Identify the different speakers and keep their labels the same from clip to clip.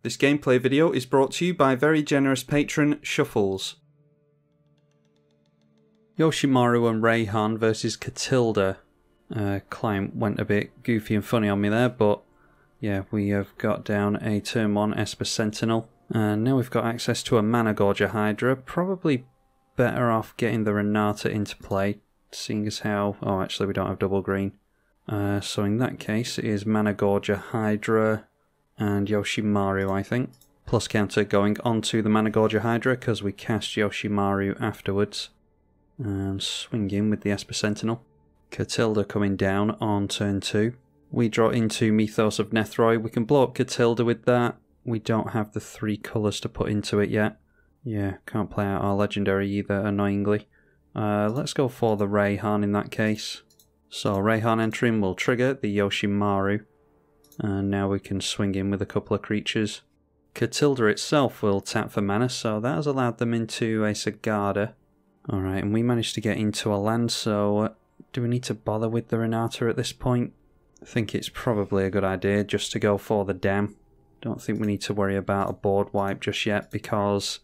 Speaker 1: This gameplay video is brought to you by very generous patron Shuffles. Yoshimaru and Reyhan versus Katilda. Client went a bit goofy and funny on me there, but yeah, we have got down a turn 1 Esper Sentinel. And now we've got access to a Mana Gorger Hydra. Probably better off getting the Renata into play, seeing as how... oh, actually we don't have double green. So in that case it is Mana Gorger Hydra and Yoshimaru, I think. Plus counter going onto the Mana Gorger Hydra because we cast Yoshimaru afterwards. And swing in with the Esper Sentinel. Katilda coming down on turn 2. We draw into Mythos of Nethroi. We can blow up Katilda with that. We don't have the 3 colours to put into it yet. Yeah, can't play out our legendary either, annoyingly. Let's go for the Reyhan in that case. So Reyhan entering will trigger the Yoshimaru. And now we can swing in with a couple of creatures. Katilda itself will tap for mana, so that has allowed them into a Sagada. Alright, and we managed to get into a land, so do we need to bother with the Renata at this point? I think it's probably a good idea just to go for the dam. Don't think we need to worry about a board wipe just yet because,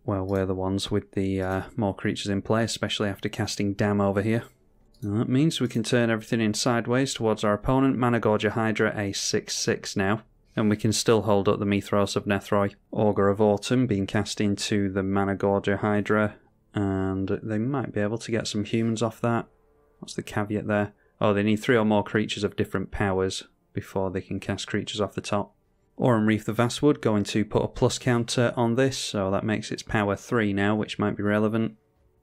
Speaker 1: well, we're the ones with the more creatures in play, especially after casting dam over here. And that means we can turn everything in sideways towards our opponent. Mana Gorger Hydra a 6/6 now. And we can still hold up the Mythos of Nethroi. Augur of Autumn being cast into the Mana Gorger Hydra. And they might be able to get some humans off that. What's the caveat there? Oh, they need 3 or more creatures of different powers before they can cast creatures off the top. Aurum Reef the Vastwood going to put a plus counter on this, so that makes its power 3 now, which might be relevant.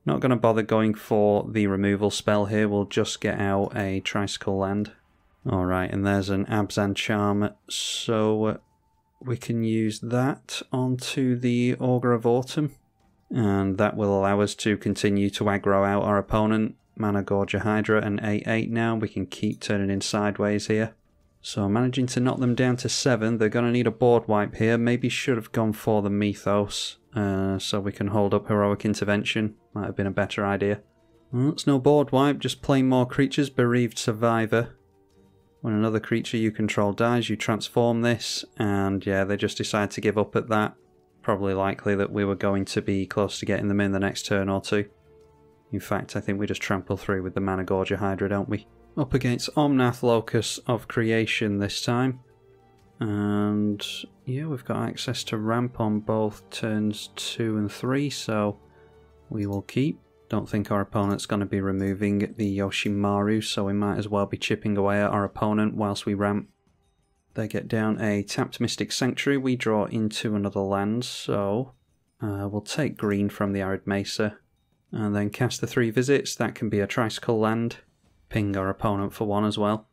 Speaker 1: Not going to bother going for the removal spell here, we'll just get out a Tricycle Land. Alright, and there's an Abzan Charm, so we can use that onto the Augur of Autumn. And that will allow us to continue to aggro out our opponent. Mana Gorger Hydra and 8/8 now, we can keep turning in sideways here. So managing to knock them down to 7, they're going to need a board wipe here. Maybe should have gone for the Mythos, so we can hold up Heroic Intervention. Might have been a better idea. Well, it's no board wipe, just playing more creatures. Bereaved Survivor. When another creature you control dies, you transform this, and yeah, they just decide to give up at that. Probably likely that we were going to be close to getting them in the next turn or two. In fact, I think we just trample through with the Mana Gorger Hydra, don't we? Up against Omnath, Locus of Creation this time. And yeah, we've got access to ramp on both turns 2 and 3, so we will keep. Don't think our opponent's going to be removing the Yoshimaru, so we might as well be chipping away at our opponent whilst we ramp. They get down a tapped Mystic Sanctuary. We draw into another land, so we'll take green from the Arid Mesa and then cast the 3 visits. That can be a Tricycle Land. Ping our opponent for 1 as well.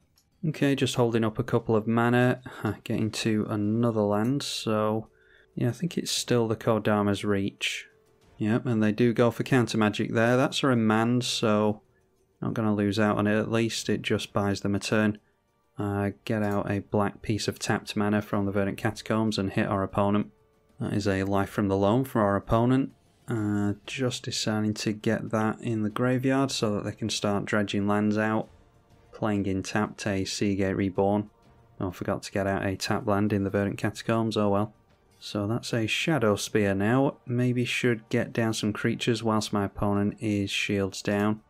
Speaker 1: Okay, just holding up a couple of mana, getting to another land, so yeah, I think it's still the Kodama's Reach. Yep, and they do go for counter magic there. That's a remand, so not going to lose out on it at least. It just buys them a turn. Get out a black piece of tapped mana from the Verdant Catacombs and hit our opponent. That is a Life from the Loam for our opponent. Just deciding to get that in the graveyard so that they can start dredging lands out. Playing in tapped a Seagate Reborn. Oh, forgot to get out a tap land in the Verdant Catacombs, oh well. So that's a Shadow Spear now. Maybe should get down some creatures whilst my opponent is shields down.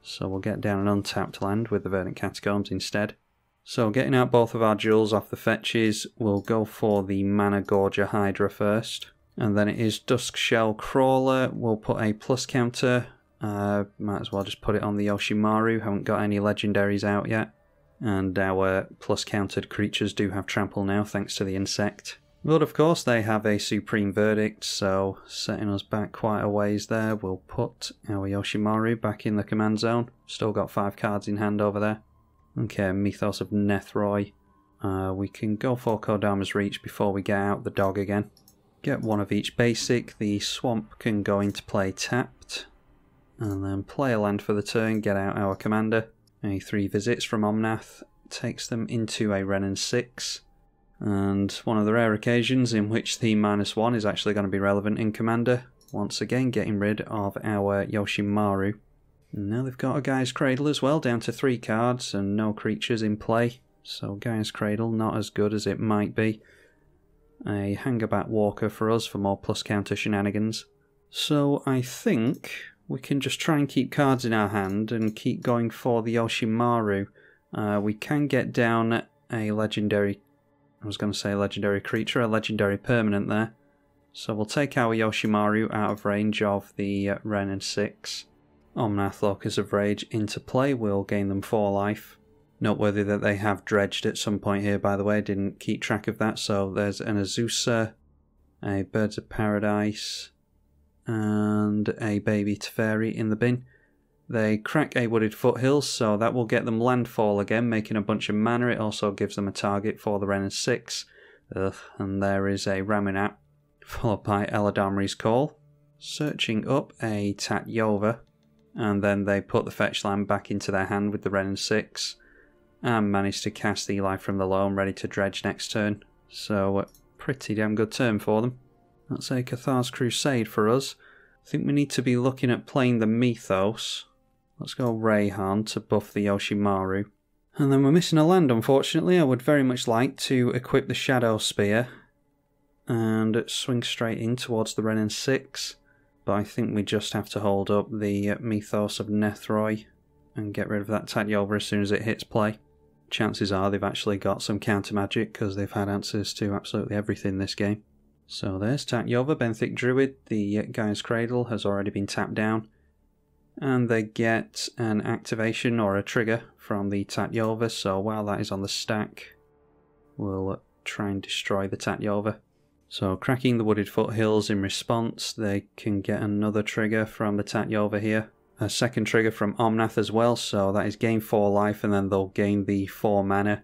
Speaker 1: So we'll get down an untapped land with the Verdant Catacombs instead. So getting out both of our jewels off the fetches, we'll go for the Mana Gorger Hydra first. And then it is Duskshell Crawler. We'll put a plus counter. Might as well just put it on the Yoshimaru. Haven't got any legendaries out yet. And our plus countered creatures do have trample now thanks to the insect. But of course they have a Supreme Verdict, so setting us back quite a ways there. We'll put our Yoshimaru back in the command zone. Still got 5 cards in hand over there. Okay, Mythos of Nethroi. We can go for Kodama's Reach before we get out the dog again. Get 1 of each basic. The Swamp can go into play tapped. And then play a land for the turn, get out our commander. A 3 visits from Omnath. Takes them into a Renin 6. And one of the rare occasions in which the -1 is actually going to be relevant in commander. Once again getting rid of our Yoshimaru. And now they've got a Gaia's Cradle as well, down to 3 cards and no creatures in play. So Gaia's Cradle not as good as it might be. a Hangerback Walker for us for more plus counter shenanigans. So I think we can just try and keep cards in our hand and keep going for the Yoshimaru. We can get down a legendary, I was going to say legendary creature, a legendary permanent there. So we'll take our Yoshimaru out of range of the Wrenn and 6. Omnath Locus of Rage into play, we'll gain them 4 life. Noteworthy that they have dredged at some point here, by the way, didn't keep track of that. So there's an Azusa, a Birds of Paradise, and a Baby Teferi in the bin. They crack a Wooded Foothills, so that will get them landfall again, making a bunch of mana. It also gives them a target for the Wrenn and 6. And there is a Ramunap, followed by Eladamri's Call, searching up a Tatyova, and then they put the fetch land back into their hand with the Wrenn and 6, and managed to cast the Life from the Loam, ready to dredge next turn. So, pretty damn good turn for them. That's a Cathar's Crusade for us. I think we need to be looking at playing the Mythos. Let's go Reyhan to buff the Yoshimaru. And then we're missing a land, unfortunately. I would very much like to equip the Shadow Spear and swing straight in towards the Wrenn and 6. But I think we just have to hold up the Mythos of Nethroi and get rid of that Tatyova as soon as it hits play. Chances are they've actually got some counter magic because they've had answers to absolutely everything this game. So there's Tatyova, Benthic Druid. The Gaia's Cradle has already been tapped down. And they get an activation or a trigger from the Tatyova, so while that is on the stack, we'll try and destroy the Tatyova. So cracking the Wooded Foothills in response, they can get another trigger from the Tatyova here. A second trigger from Omnath as well, so that is gain 4 life and then they'll gain the 4 mana,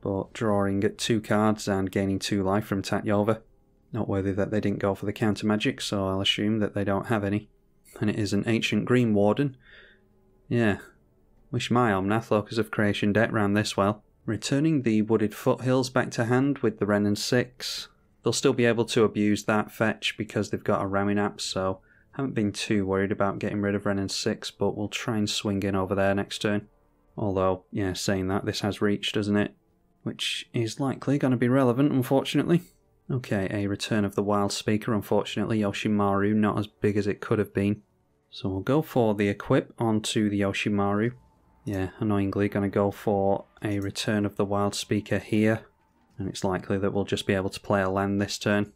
Speaker 1: but drawing 2 cards and gaining 2 life from Tatyova. Noteworthy that they didn't go for the counter magic, so I'll assume that they don't have any. And it is an Ancient Green Warden. Yeah, wish my Omnath Locus of Creation deck ran this well. Returning the Wooded Foothills back to hand with the Wrenn and 6. They'll still be able to abuse that fetch because they've got a Ramunap, so haven't been too worried about getting rid of Wrenn and 6, but we'll try and swing in over there next turn. Although, yeah, saying that, this has reach, doesn't it? Which is likely going to be relevant, unfortunately. Okay, a Return of the Wild Speaker, unfortunately. Yoshimaru, not as big as it could have been. So we'll go for the equip onto the Yoshimaru. Yeah, annoyingly going to go for a Return of the Wild Speaker here. And it's likely that we'll just be able to play a land this turn.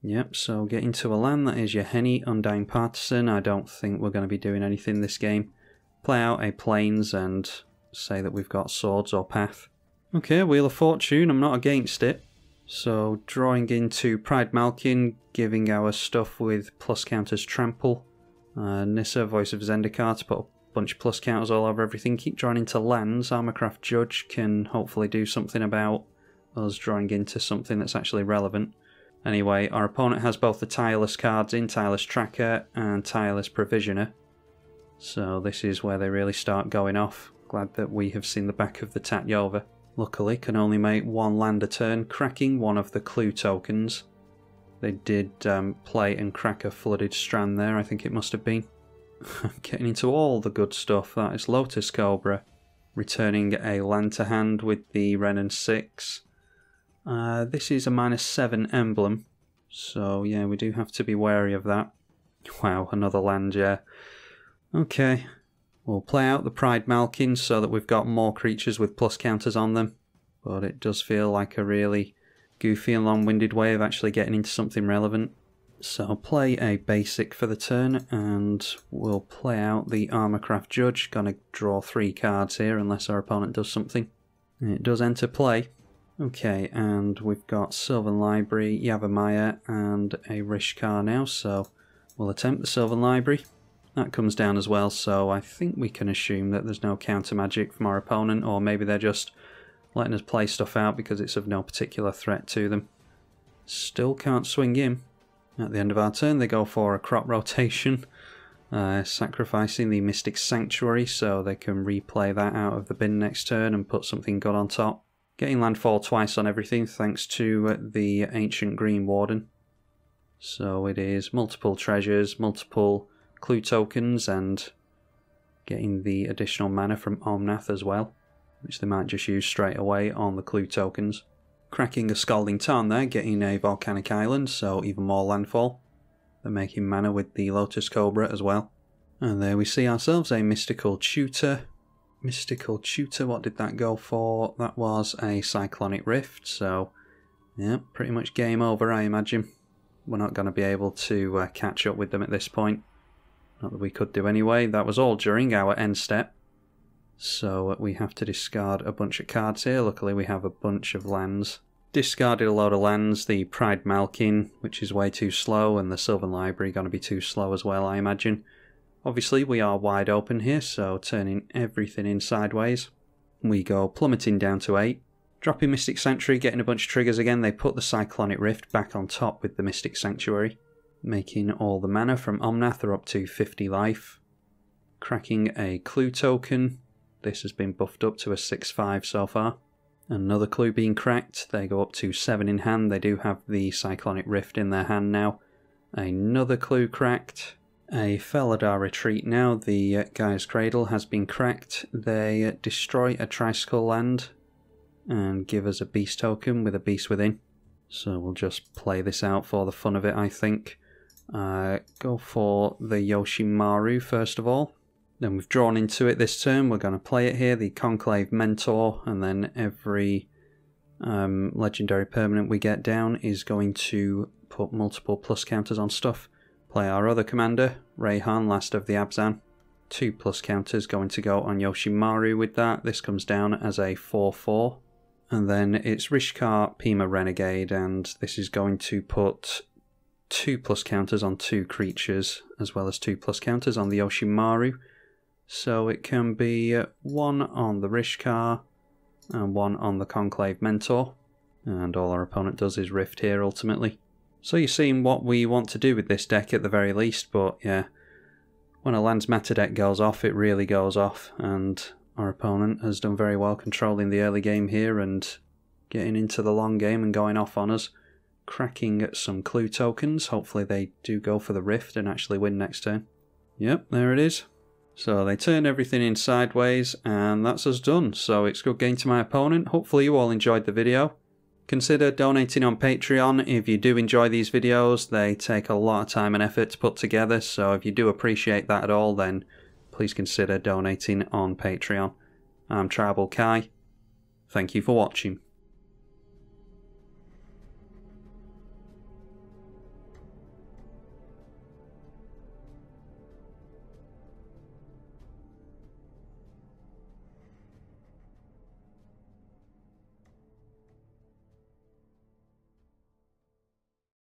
Speaker 1: Yep, so get into a land, that is your Henny, Undying Partisan. I don't think we're going to be doing anything this game. Play out a Plains and say that we've got Swords or Path. Okay, Wheel of Fortune, I'm not against it. So drawing into Pride Malkin, giving our stuff with plus counters Trample. Nissa, Voice of Zendikar to put a bunch of plus counters all over everything. Keep drawing into lands. Armorcraft Judge can hopefully do something about us drawing into something that's actually relevant. Anyway, our opponent has both the Tireless cards in, Tireless Tracker and Tireless Provisioner. So this is where they really start going off. Glad that we have seen the back of the Tatyova. Luckily, can only make 1 land a turn, cracking one of the clue tokens. They did play and crack a Flooded Strand there, I think it must have been. Getting into all the good stuff. That is Lotus Cobra. Returning a land to hand with the Wrenn and 6. This is a -7 emblem, so yeah, we do have to be wary of that. Wow, another land, yeah. Okay, we'll play out the Pride Malkin so that we've got more creatures with plus counters on them, but it does feel like a really goofy and long-winded way of actually getting into something relevant. So I'll play a basic for the turn, and we'll play out the Armorcraft Judge. Gonna draw 3 cards here unless our opponent does something. It does enter play. Okay, and we've got Sylvan Library, Yavimaya, and a Rishkar now, so we'll attempt the Sylvan Library. That comes down as well, so I think we can assume that there's no counter magic from our opponent, or maybe they're just letting us play stuff out because it's of no particular threat to them. Still can't swing in. At the end of our turn, they go for a crop rotation, sacrificing the Mystic Sanctuary so they can replay that out of the bin next turn and put something good on top. Getting landfall twice on everything thanks to the Ancient Green Warden. So it is multiple treasures, multiple clue tokens, and getting the additional mana from Omnath as well, which they might just use straight away on the clue tokens. Cracking a Scalding Tarn there, getting a Volcanic Island, so even more landfall. They're making mana with the Lotus Cobra as well. And there we see ourselves a Mystical Tutor. Mystical Tutor, what did that go for? That was a Cyclonic Rift, so yeah, pretty much game over, I imagine. We're not going to be able to catch up with them at this point. Not that we could do anyway. That was all during our end step. So we have to discard a bunch of cards here. Luckily we have a bunch of lands. Discarded a load of lands. The Pride Malkin, which is way too slow, and the Sylvan Library going to be too slow as well, I imagine. Obviously we are wide open here, so turning everything in sideways. We go plummeting down to 8. Dropping Mystic Sanctuary, getting a bunch of triggers again. They put the Cyclonic Rift back on top with the Mystic Sanctuary. Making all the mana from Omnath are up to 50 life. Cracking a Clue token. This has been buffed up to a 6/5 so far. Another Clue being cracked. They go up to 7 in hand. They do have the Cyclonic Rift in their hand now. Another Clue cracked. A Felidar Retreat now. The Gaia's Cradle has been cracked. They destroy a Tricycle land and give us a Beast token with a Beast within. So we'll just play this out for the fun of it, I think. Go for the Yoshimaru first of all. Then we've drawn into it this turn. We're going to play it here, the Conclave Mentor, and then every legendary permanent we get down is going to put multiple plus counters on stuff. Play our other commander, Reyhan, last of the Abzan. 2 plus counters going to go on Yoshimaru with that. This comes down as a 4/4. And then it's Rishkar, Pima Renegade, and this is going to put 2 plus counters on 2 creatures, as well as 2 plus counters on the Yoshimaru. So it can be 1 on the Rishkar and 1 on the Conclave Mentor. And all our opponent does is Rift here ultimately. So you're seeing what we want to do with this deck at the very least, but yeah, when a Lands Matter deck goes off, it really goes off, and our opponent has done very well controlling the early game here and getting into the long game and going off on us. Cracking some Clue tokens. Hopefully they do go for the Rift and actually win next turn. Yep, there it is. So they turn everything in sideways, and that's us done. So it's good game to my opponent. Hopefully you all enjoyed the video. Consider donating on Patreon if you do enjoy these videos. They take a lot of time and effort to put together, so if you do appreciate that at all, then please consider donating on Patreon. I'm tribalkai. Thank you for watching.